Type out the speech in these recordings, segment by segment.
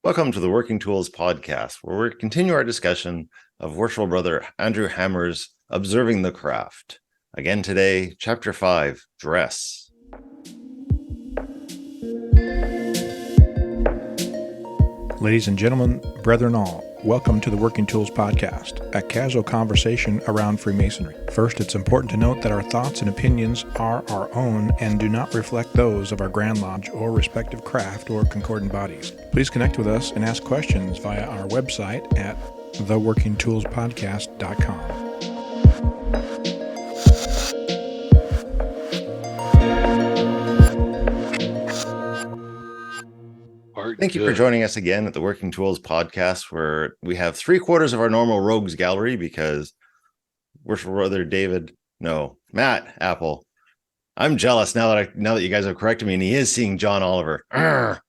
Welcome to the Working Tools podcast, where we continue our discussion of Worshipful Brother Andrew Hammer's Observing the Craft. Again today, Chapter 5, Dress. Ladies and gentlemen, brethren all, welcome to the Working Tools podcast, a casual conversation around Freemasonry. First, it's important to note that our thoughts and opinions are our own and do not reflect those of our Grand Lodge or respective craft or concordant bodies. Please connect with us and ask questions via our website at theworkingtoolspodcast.com. Thank you for joining us again at the Working Tools podcast, where we have 3/4 of our normal rogues gallery because Worshipful Brother Matt Appel. I'm jealous now that you guys have corrected me, and he is seeing John Oliver. But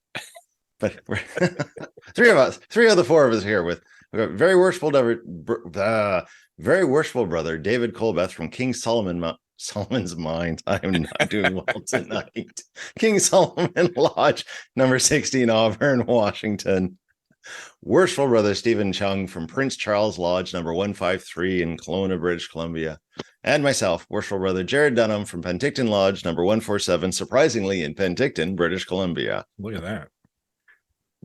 we're three of the four of us here we've got very worshipful brother David Colbeth from King Solomon's Mines. I am not doing well tonight. King Solomon Lodge, number 16, Auburn, Washington. Worshipful Brother Stephen Chung from Prince Charles Lodge, number 153 in Kelowna, British Columbia. And myself, Worshipful Brother Jarrod Dunham from Penticton Lodge, number 147, surprisingly in Penticton, British Columbia. Look at that.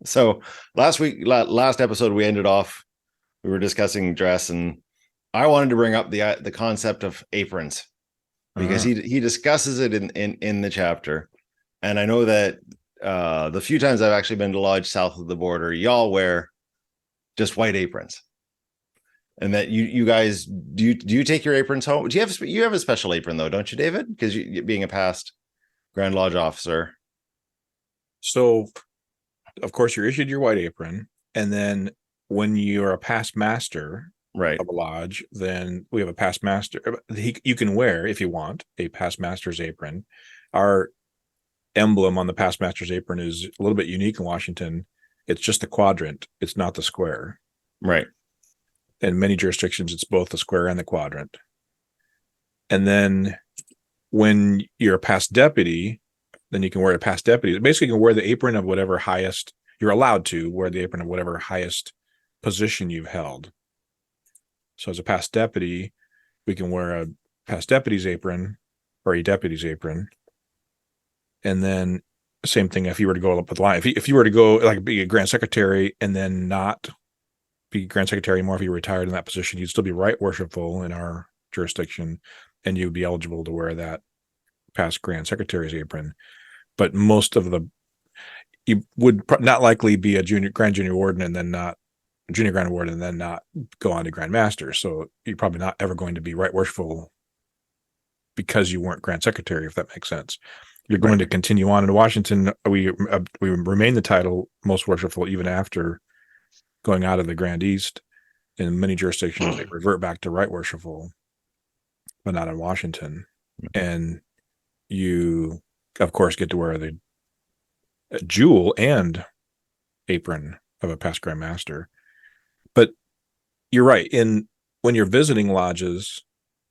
So last episode, we were discussing dress, and I wanted to bring up the concept of aprons, because he discusses it in the chapter. And I know that the few times I've actually been to lodge south of the border, y'all wear just white aprons. And that you guys, do you take your aprons home? You have a special apron though, don't you, David? Because you being a past Grand Lodge officer. So, of course, you're issued your white apron, and then when you're a past master, right, of a lodge, then we have a past master. You can wear, if you want, a past master's apron. Our emblem on the past master's apron is a little bit unique in Washington. It's just the quadrant. It's not the square. Right. In many jurisdictions, it's both the square and the quadrant. And then when you're a past deputy, then you can wear a past deputy. Basically, you can wear the apron of whatever highest, you're allowed to wear the apron of whatever highest position you've held. So as a past deputy, we can wear a past deputy's apron or a deputy's apron. And then same thing if you were to go up with line. If you were to go like be a grand secretary and then not be grand secretary anymore, if you retired in that position, you'd still be right worshipful in our jurisdiction, and you'd be eligible to wear that past grand secretary's apron. But you would not likely be a junior warden and then not junior grand warden and then not go on to grand master. So you're probably not ever going to be right worshipful because you weren't grand secretary, if that makes sense. You're going to continue on in Washington. We remain the title most worshipful even after going out of the Grand East. In many jurisdictions, they revert back to right worshipful, but not in Washington. And you, of course, get to wear the jewel and apron of a past Grand Master. But you're right. When you're visiting lodges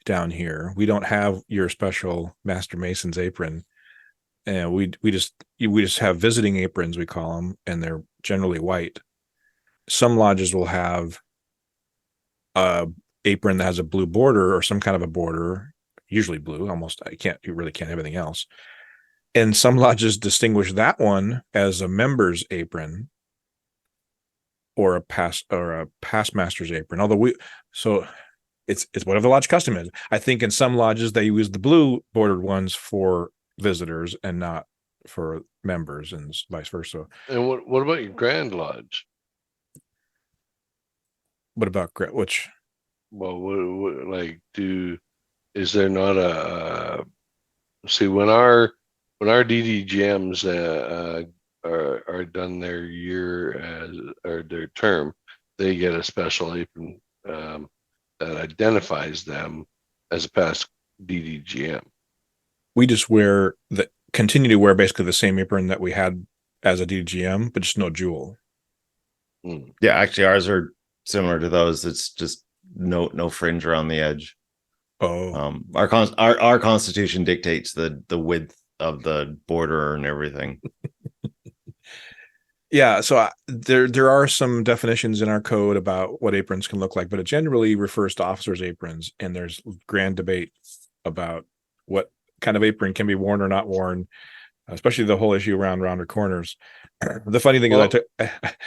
down here, we don't have your special Master Mason's apron. And we just have visiting aprons, we call them, and they're generally white. Some lodges will have a apron that has a blue border or some kind of a border, usually blue. You really can't have anything else. And some lodges distinguish that one as a member's apron or a past master's apron. Although it's whatever the lodge custom is. I think in some lodges they use the blue bordered ones for visitors and not for members, and vice versa. And what about your Grand Lodge? What about which? Well, is there not a see when our DDGMs are done their year or their term, they get a special apron that identifies them as a past DDGM. We just continue to wear basically the same apron that we had as a DDGM, but just no jewel. Yeah, actually ours are similar to those. It's just no fringe around the edge. Our constitution dictates the width of the border and everything. Yeah, so there are some definitions in our code about what aprons can look like, but it generally refers to officers' aprons, and there's grand debate about what kind of apron can be worn or not worn, especially the whole issue around rounder corners. The funny thing is, I took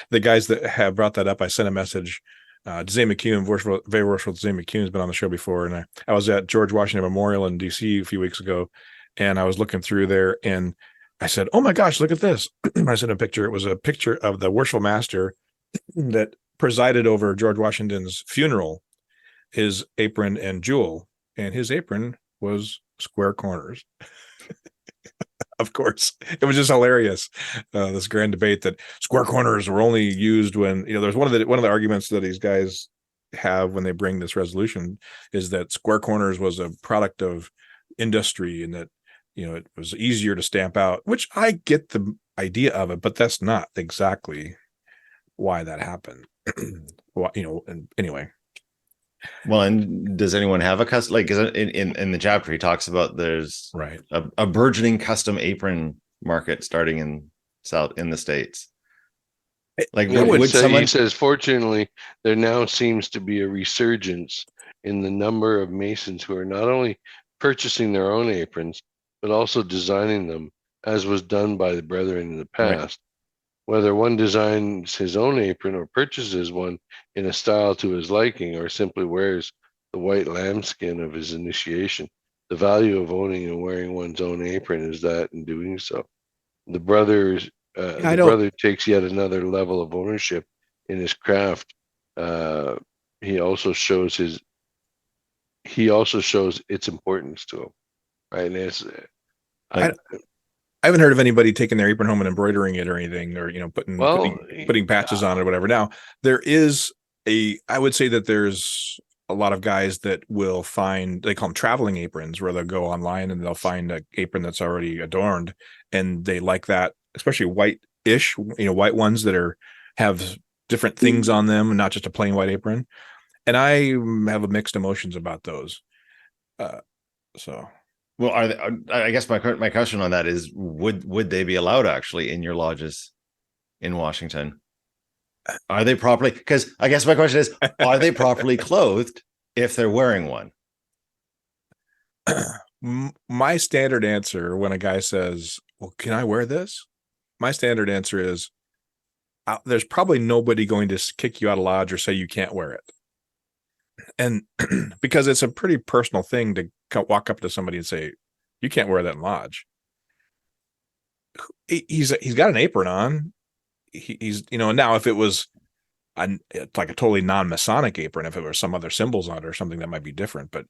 the guys that have brought that up. I sent a message. Zay McCune, very worshipful Zay McCune, has been on the show before, and I was at George Washington Memorial in DC a few weeks ago, and I was looking through there, and I said, "Oh my gosh, look at this!" I sent a picture. It was a picture of the worshipful master that presided over George Washington's funeral, his apron and jewel, and his apron was square corners. Of course, it was just hilarious. This grand debate that square corners were only used when, there's one of the arguments that these guys have when they bring this resolution is that square corners was a product of industry and that it was easier to stamp out, which I get the idea of it, but that's not exactly why that happened. And anyway. Well, and does anyone have a custom, like, in the chapter he talks about there's right a burgeoning custom apron market starting in the States. Like, he says, fortunately, there now seems to be a resurgence in the number of Masons who are not only purchasing their own aprons, but also designing them, as was done by the brethren in the past. Right. Whether one designs his own apron or purchases one in a style to his liking, or simply wears the white lambskin of his initiation, the value of owning and wearing one's own apron is that in doing so, the brother takes yet another level of ownership in his craft. He also shows its importance to him, right? And it's I haven't heard of anybody taking their apron home and embroidering it or anything, or putting patches on it or whatever. Now there is I would say that there's a lot of guys that will find, they call them traveling aprons, where they'll go online and they'll find an apron that's already adorned, and they like that, especially white-ish, white ones that have different things on them and not just a plain white apron. And I have mixed emotions about those. Well, I guess my question on that is, would they be allowed actually in your lodges in Washington? Are they properly? Because I guess my question is, are they properly clothed if they're wearing one? My standard answer when a guy says, "Well, can I wear this?" My standard answer is, there's probably nobody going to kick you out of lodge or say you can't wear it. And because it's a pretty personal thing to walk up to somebody and say, "You can't wear that in lodge." He's got an apron on. He's now if it was like a totally non-Masonic apron, if it were some other symbols on it or something, that might be different. But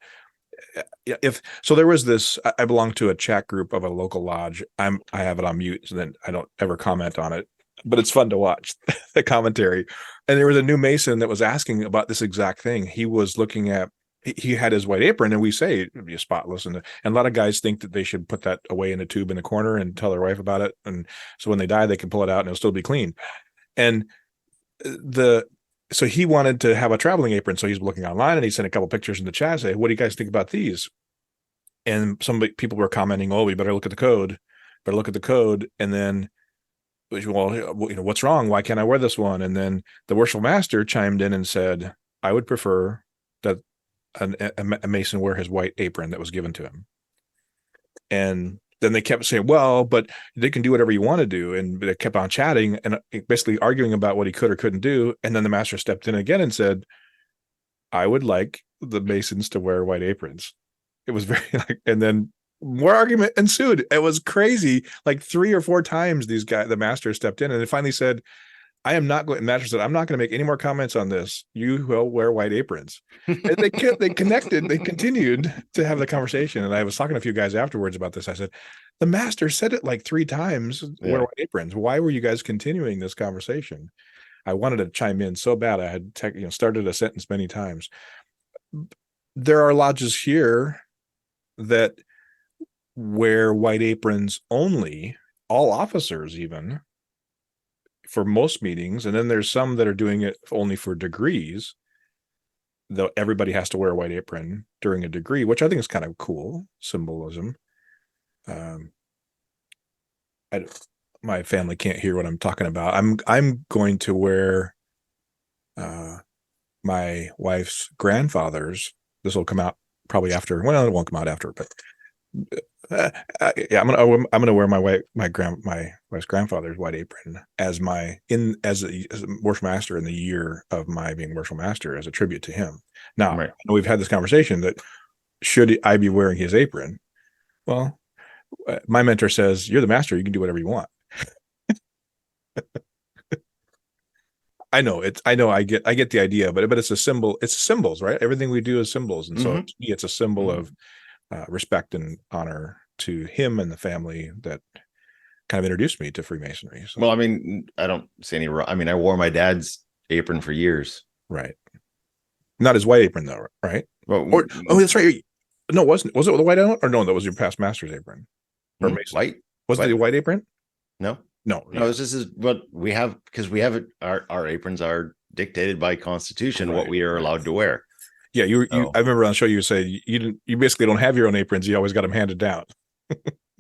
if so, there was this. I belong to a chat group of a local lodge. I have it on mute, so then I don't ever comment on it. But it's fun to watch the commentary. And there was a new Mason that was asking about this exact thing. He was looking at, he had his white apron, and we say it would be spotless. And a lot of guys think that they should put that away in a tube in the corner and tell their wife about it. And so when they die, they can pull it out and it'll still be clean. And so he wanted to have a traveling apron. So he's looking online and he sent a couple pictures in the chat, say, "What do you guys think about these?" And people were commenting, "Oh, we better look at the code. Better look at the code." And then, "Well, what's wrong? Why can't I wear this one?" And then the worshipful master chimed in and said, "I would prefer that a Mason wear his white apron that was given to him." And then they kept saying, "Well, but they can do whatever you want to do." And they kept on chatting and basically arguing about what he could or couldn't do. And then the master stepped in again and said, "I would like the Masons to wear white aprons." It was very and then more argument ensued. It was crazy. Like 3 or 4 times the master stepped in, and they finally said, "I am not going," the master said, "I'm not going to make any more comments on this. You will wear white aprons." And they connected, they continued to have the conversation. And I was talking to a few guys afterwards about this. I said, "The master said it like 3 times, wear white aprons. Why were you guys continuing this conversation?" I wanted to chime in so bad. I had started a sentence many times. There are lodges here that wear white aprons only, all officers even, for most meetings. And then there's some that are doing it only for degrees, though everybody has to wear a white apron during a degree, which I think is kind of cool symbolism. my family can't hear what I'm talking about. I'm going to wear my wife's grandfather's. This will come out probably after. Well, it won't come out after, but yeah, I'm gonna wear my wife's grandfather's white apron as as a worship master in the year of my being worship master as a tribute to him. Now, Right. I know we've had this conversation that should I be wearing his apron? Well, my mentor says you're the master. You can do whatever you want. I know I get the idea, but it's a symbol. It's symbols, right? Everything we do is symbols, and so to me, it's a symbol of respect and honor to him and the family that kind of introduced me to Freemasonry. So. Well, I mean, I don't see any wrong. I mean, I wore my dad's apron for years. Right. Not his white apron though, right? Well, that's right. No, was it the white apron? Or no, that was your past master's apron. Or Mason. White? Was it the white apron? No. No. This is what we have, because we have it. Our aprons are dictated by Constitution, what we are allowed to wear. Yeah, I remember on the show you say you basically don't have your own aprons. You always got them handed down.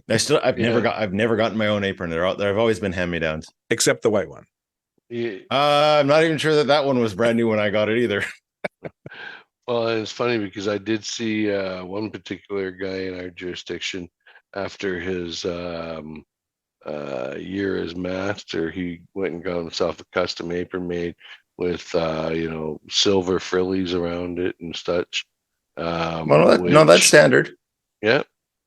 I've never gotten my own apron. They're out there. I've always been hand-me-downs, except the white one. Yeah. I'm not even sure that one was brand new when I got it either. Well, and it's funny because I did see one particular guy in our jurisdiction after his year as master, he went and got himself a custom apron made with silver frillies around it and such. That's standard. Yeah.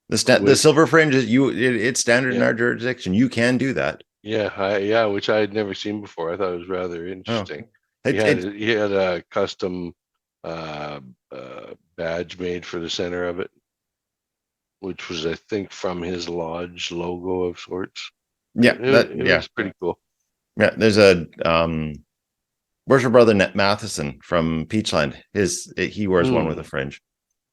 The silver fringe is it's standard in our jurisdiction. You can do that. Yeah, which I had never seen before. I thought it was rather interesting. Oh. He had a custom badge made for the center of it, which was, I think, from his lodge logo of sorts. Yeah, it was pretty cool. Yeah, there's a worship brother Matheson from Peachland. He wears one with a fringe.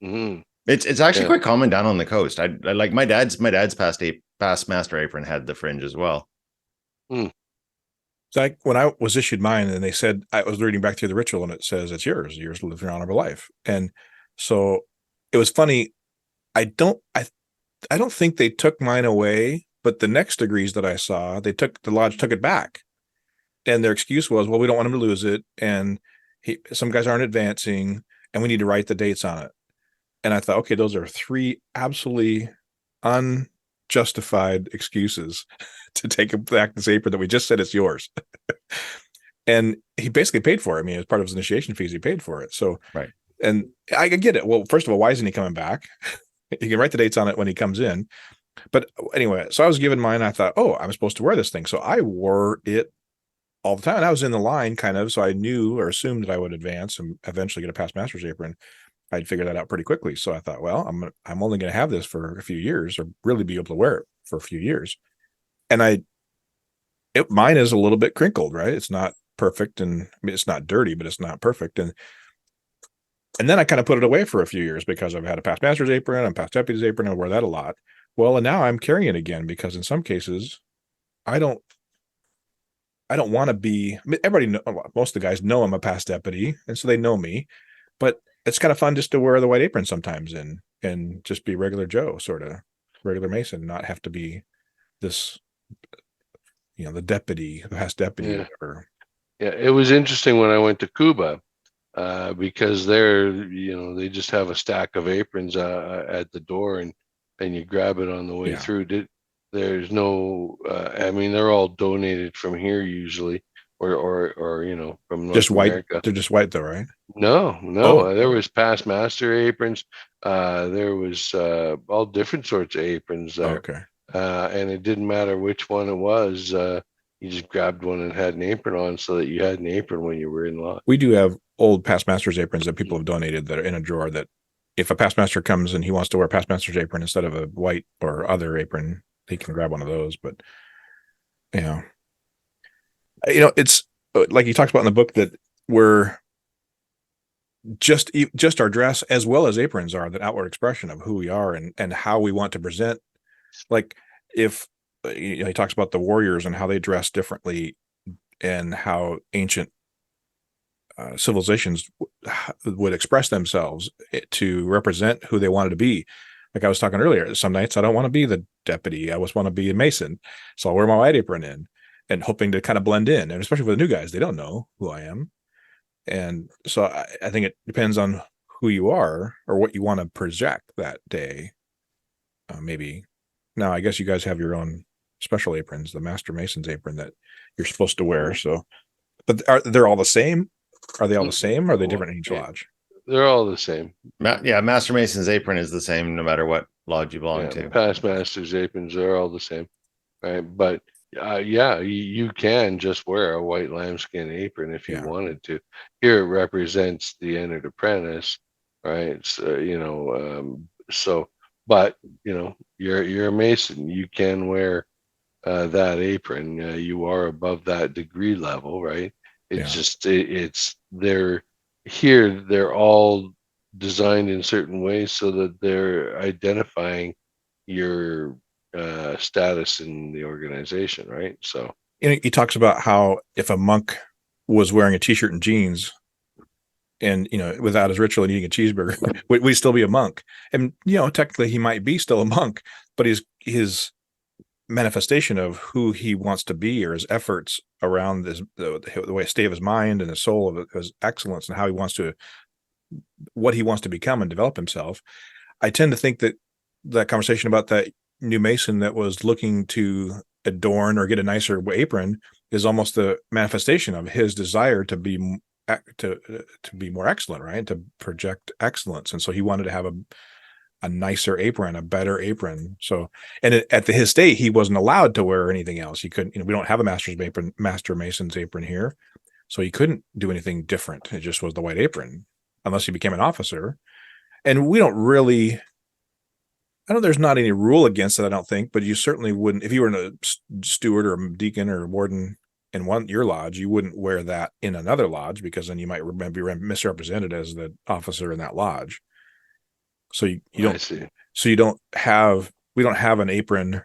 Mm-hmm. It's actually quite common down on the coast. I like my dad's past master apron had the fringe as well. So when I was issued mine, and they said, I was reading back through the ritual, and it says it's yours to live your honorable life. And so it was funny. I don't think they took mine away, but the next degrees that I saw, the lodge took it back, and their excuse was, well, we don't want him to lose it, and some guys aren't advancing, and we need to write the dates on it. And I thought, okay, those are three absolutely unjustified excuses to take back this apron that we just said it's yours. And he basically paid for it. I mean, as part of his initiation fees, he paid for it. So, right. And I get it. Well, first of all, why isn't he coming back? He can write the dates on it when he comes in. But anyway, so I was given mine. I thought, oh, I'm supposed to wear this thing. So I wore it all the time. And I was in the line kind of, so I knew or assumed that I would advance and eventually get a past master's apron. I'd figure that out pretty quickly. So I thought, well, I'm only going to have this for a few years, or really be able to wear it for a few years. And mine is a little bit crinkled, right? It's not perfect, and I mean, it's not dirty, but it's not perfect. And then I kind of put it away for a few years because I've had a past master's apron, a past deputy's apron. I wear that a lot. Well, and now I'm carrying it again because in some cases, I don't want to be. I mean, most of the guys know I'm a past deputy, and so they know me. But it's kind of fun just to wear the white apron sometimes and just be regular Joe, sort of regular Mason, not have to be this, the deputy, the past deputy. Yeah. It was interesting when I went to Cuba, because there, they just have a stack of aprons at the door, and you grab it on the way through. There's no, I mean, they're all donated from here usually, or from North just white. America. They're just white though, right? No. There was past master aprons. There was all different sorts of aprons there. Okay. And it didn't matter which one it was. You just grabbed one and had an apron on, so that you had an apron when you were in line. We do have old past master's aprons that people have donated that are in a drawer, that if a past master comes and he wants to wear a past master's apron instead of a white or other apron, he can grab one of those. But it's like he talks about in the book, that we're just our dress as well as aprons are the outward expression of who we are and how we want to present. Like if he talks about the warriors and how they dress differently, and how ancient civilizations would express themselves to represent who they wanted to be. Like I was talking earlier, some nights I don't want to be the deputy. I just want to be a Mason. So I'll wear my white apron in and hoping to kind of blend in. And especially for the new guys, they don't know who I am. And so I think it depends on who you are or what you want to project that day. Maybe now, I guess you guys have your own special aprons, the Master Mason's apron that you're supposed to wear. So, but they're all the same? Are they all the same? Or are they different in each lodge? They're all the same. Yeah, Master Mason's apron is the same no matter what lodge you belong to. Past masters' aprons are all the same, right? But you can just wear a white lambskin apron if you wanted to. Here it represents the entered apprentice, right? So, but you're a Mason. You can wear that apron. You are above that degree level, right? They're all designed in certain ways so that they're identifying your status in the organization, right? So he talks about how if a monk was wearing a t-shirt and jeans and without his ritual and eating a cheeseburger, would he still be a monk? And technically he might be still a monk, but his manifestation of who he wants to be or his efforts around this, the way state of his mind and his soul of his excellence and how what he wants to become and develop himself. I tend to think that conversation about that new Mason that was looking to adorn or get a nicer apron is almost the manifestation of his desire to be more excellent, right? To project excellence. And so he wanted to have a nicer apron, a better apron. So, and at his state, he wasn't allowed to wear anything else. He couldn't, we don't have a Master Mason's apron here. So he couldn't do anything different. It just was the white apron unless he became an officer. And we don't really, I know there's not any rule against it, I don't think, but you certainly wouldn't, if you were a steward or a deacon or a warden in your lodge, you wouldn't wear that in another lodge because then you might be misrepresented as the officer in that lodge. So you don't. I see. So we don't have an apron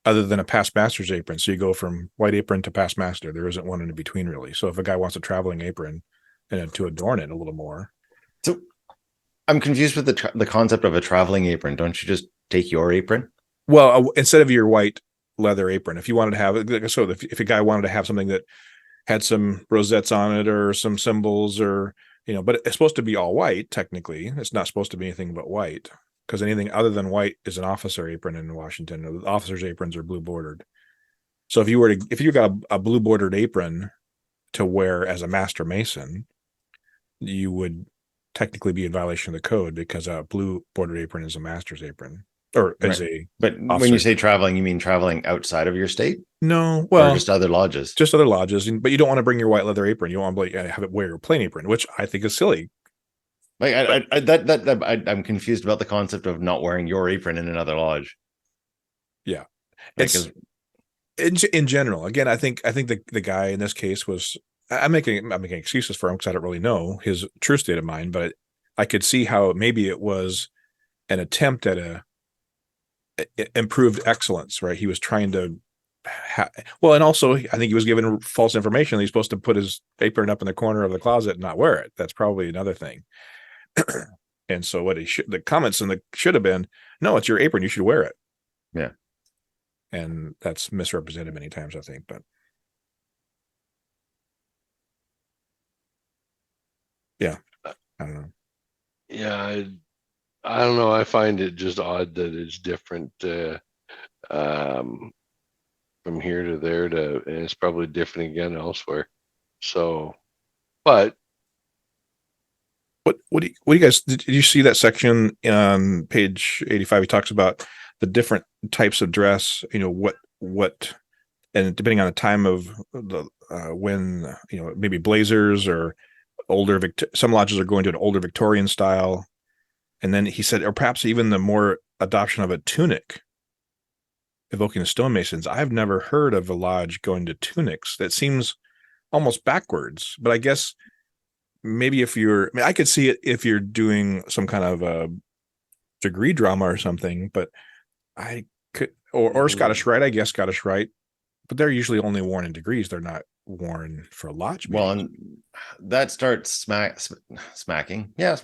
other than a past master's apron. So you go from white apron to past master. There isn't one in between really. So if a guy wants a traveling apron and to adorn it a little more. So I'm confused with the concept of a traveling apron. Don't you just take your apron? Well, instead of your white leather apron, if you wanted to have, so if a guy wanted to have something that had some rosettes on it or some symbols or, but it's supposed to be all white. Technically, it's not supposed to be anything but white because anything other than white is an officer apron in Washington. The officers' aprons are blue bordered. So if you got a blue bordered apron to wear as a Master Mason, you would technically be in violation of the code because a blue bordered apron is a master's apron or as a. But officer. When you say traveling, you mean traveling outside of your state? No, well, or just other lodges. Just other lodges, but you don't want to bring your white leather apron. You want to have it wear your plain apron, which I think is silly. Like I'm confused about the concept of not wearing your apron in another lodge. Yeah, it's in general. Again, I think the guy in this case was. I'm making excuses for him because I don't really know his true state of mind, but I could see how maybe it was an attempt at improved excellence, right? He was trying to. And also I think he was given false information. He's supposed to put his apron up in the corner of the closet and not wear it. That's probably another thing. And so the comments should have been, no, it's your apron. You should wear it. Yeah. And that's misrepresented many times, I think, but. Yeah. I don't know. Yeah. I don't know. I find it just odd that it's different, from here to there and it's probably different again elsewhere. So, but what do you guys, did you see that section on page 85? He talks about the different types of dress, what, and depending on the time of the, when, maybe blazers or older, some lodges are going to an older Victorian style. And then he said, or perhaps even the more adoption of a tunic, evoking the stonemasons. I've never heard of a lodge going to tunics. That seems almost backwards, but I guess maybe I could see it if you're doing some kind of a degree drama or something, but I could, or Scottish Rite, I guess Scottish Rite, but they're usually only worn in degrees. They're not worn for lodge meetings. Well, and that starts smacking. Yeah.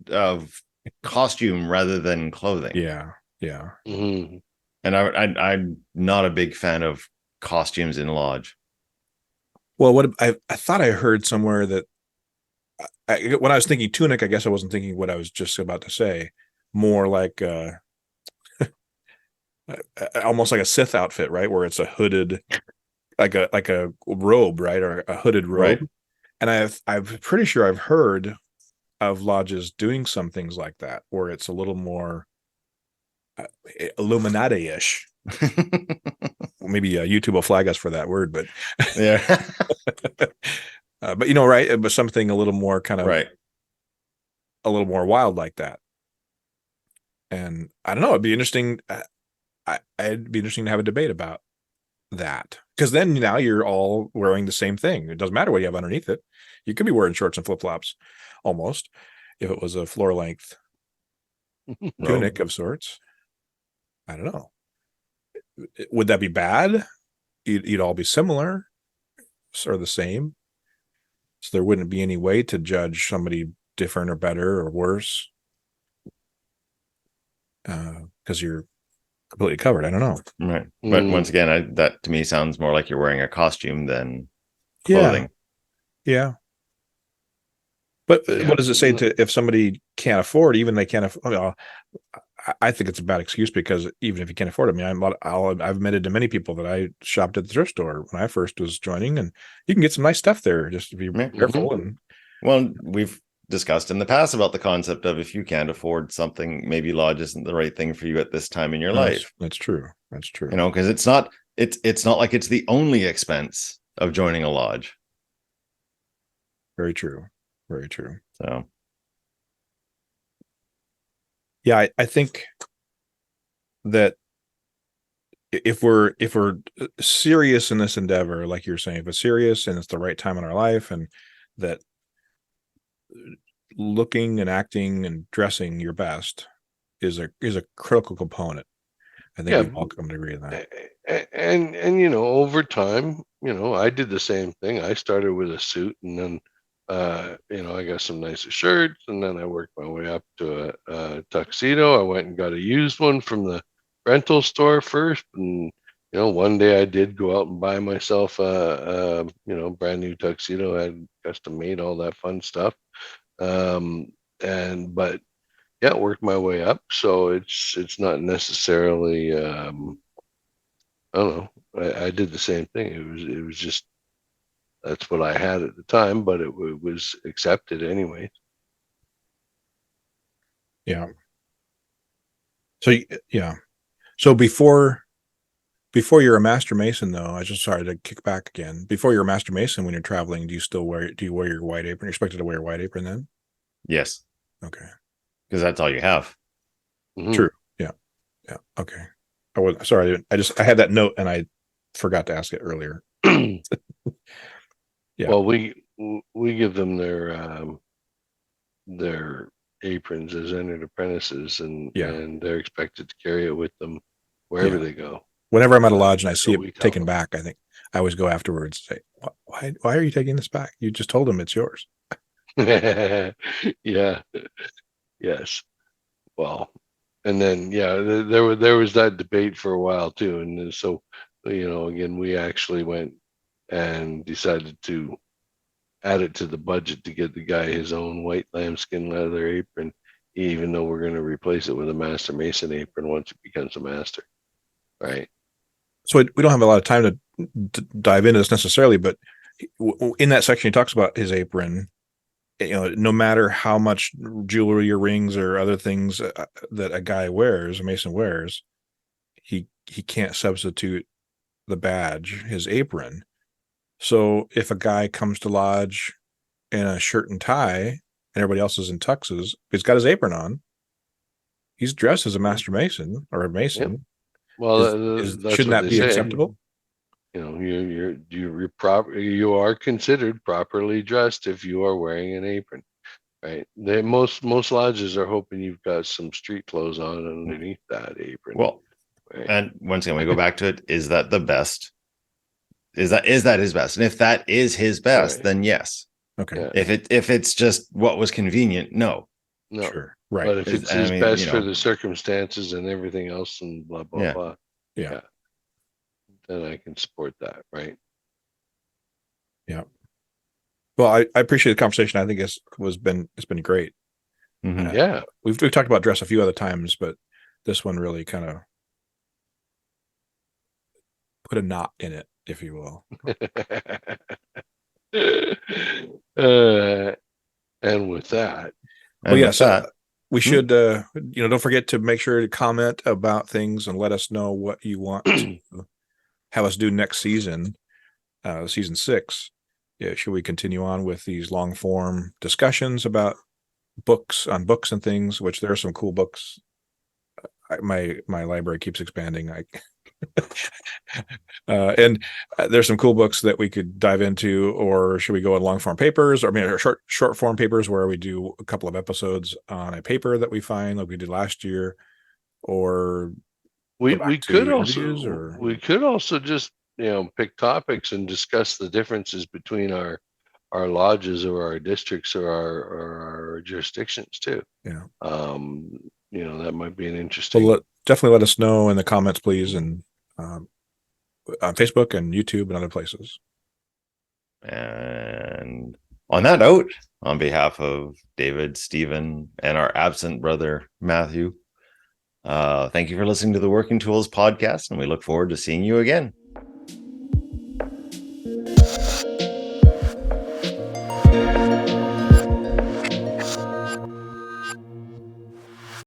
Of costume rather than clothing. Yeah. Yeah. Mm-hmm. And I'm not a big fan of costumes in lodge. Well, what I thought I heard somewhere that when I was thinking tunic, I guess I wasn't thinking what I was just about to say. More like almost like a Sith outfit, right? Where it's a hooded, like a robe, right, or a hooded robe. Right. And I'm pretty sure I've heard of lodges doing some things like that, where it's a little more Illuminati-ish. Maybe YouTube will flag us for that word, but Yeah. but you know, right? But something a little more kind of Right. a little more wild like that. And I don't know. It'd be interesting. It'd be interesting to have a debate about that, because then now you're all wearing the same thing. It doesn't matter what you have underneath it. You could be wearing shorts and flip flops, almost, if it was a floor length tunic of sorts. I don't know. Would that be bad? You'd all be similar or the same, so there wouldn't be any way to judge somebody different or better or worse because you're completely covered. I don't know. Right. But once again, that to me sounds more like you're wearing a costume than clothing. Yeah. But what does it say to if somebody can't afford, even they can't afford? I think it's a bad excuse, because even if you can't afford it, I mean, I've admitted to many people that I shopped at the thrift store when I first was joining, and you can get some nice stuff there. Just be careful. And well, we've discussed in the past about the concept of if you can't afford something, maybe lodge isn't the right thing for you at this time in your life. That's true. That's true. You know, because it's not like it's the only expense of joining a lodge. Very true. Very true. So, yeah, I think that if we're serious in this endeavor, like you're saying, if it's serious and it's the right time in our life, and that looking and acting and dressing your best is a critical component. I think we've all come to agree on that. And you know, over time, you know, I did the same thing. I started with a suit, and then you know, I got some nicer shirts, and then I worked my way up to a tuxedo. I went and got a used one from the rental store first, and you know, one day I did go out and buy myself a you know, brand new tuxedo. I had custom made, all that fun stuff. But yeah, worked my way up. So it's not necessarily I don't know. I did the same thing. It was just, that's what I had at the time, but it was accepted anyway. Yeah. So yeah. So before you're a master mason, though, I just started to kick back again. Before you're a master mason, when you're traveling, do you wear your white apron? You're expected to wear a white apron then? yes. Okay. Because that's all you have. Mm-hmm. True. Yeah. Yeah. Okay. I was sorry. I had that note and I forgot to ask it earlier. Yeah. Well, we give them their aprons as entered apprentices, and they're expected to carry it with them wherever they go. Whenever I'm at a lodge and I see it taken back, I think I always go afterwards and say, why are you taking this back? You just told them it's yours. Yeah. Yes. Well, and then there was that debate for a while too, and so, you know, again, we actually went and decided to add it to the budget to get the guy his own white lambskin leather apron, even though we're going to replace it with a master mason apron once it becomes a master, right? So we don't have a lot of time to dive into this necessarily, but in that section he talks about his apron. You know, no matter how much jewelry or rings or other things that a guy wears, a mason wears, he can't substitute the badge, his apron. So if a guy comes to lodge in a shirt and tie and everybody else is in tuxes, he's got his apron on, he's dressed as a master mason or a mason. Yep. Well, shouldn't that be acceptable? You know, you're proper. You are considered properly dressed if you are wearing an apron, right? Most lodges are hoping you've got some street clothes on underneath that apron. Well, right? And once again, we go back to it. Is that the best? Is that his best? And if that is his best, right, then yes. Okay. Yeah. If it's just what was convenient, no. No. Sure. Right. But if it's his best for the circumstances and everything else and blah blah blah. Yeah. then I can support that, right? Well, I appreciate the conversation. I think it's been great. Mhm. Yeah. We've talked about dress a few other times, but this one really kind of put a knot in it, if you will. And with that, Well, And yeah, with so that, we should, don't forget to make sure to comment about things and let us know what you want to have us do next season, season 6. Yeah, should we continue on with these long form discussions about books and things? Which there are some cool books. My library keeps expanding. And there's some cool books that we could dive into, or should we go in long form papers, or short form papers where we do a couple of episodes on a paper that we find like we did last year, or we go back could to interviews, also just pick topics and discuss the differences between our lodges or our districts or our jurisdictions too. Yeah. That might be an interesting. Well, definitely let us know in the comments, please, and on Facebook and YouTube and other places. and on that note, on behalf of David, Stephen, and our absent brother Matthew, thank you for listening to the Working Tools podcast, and we look forward to seeing you again.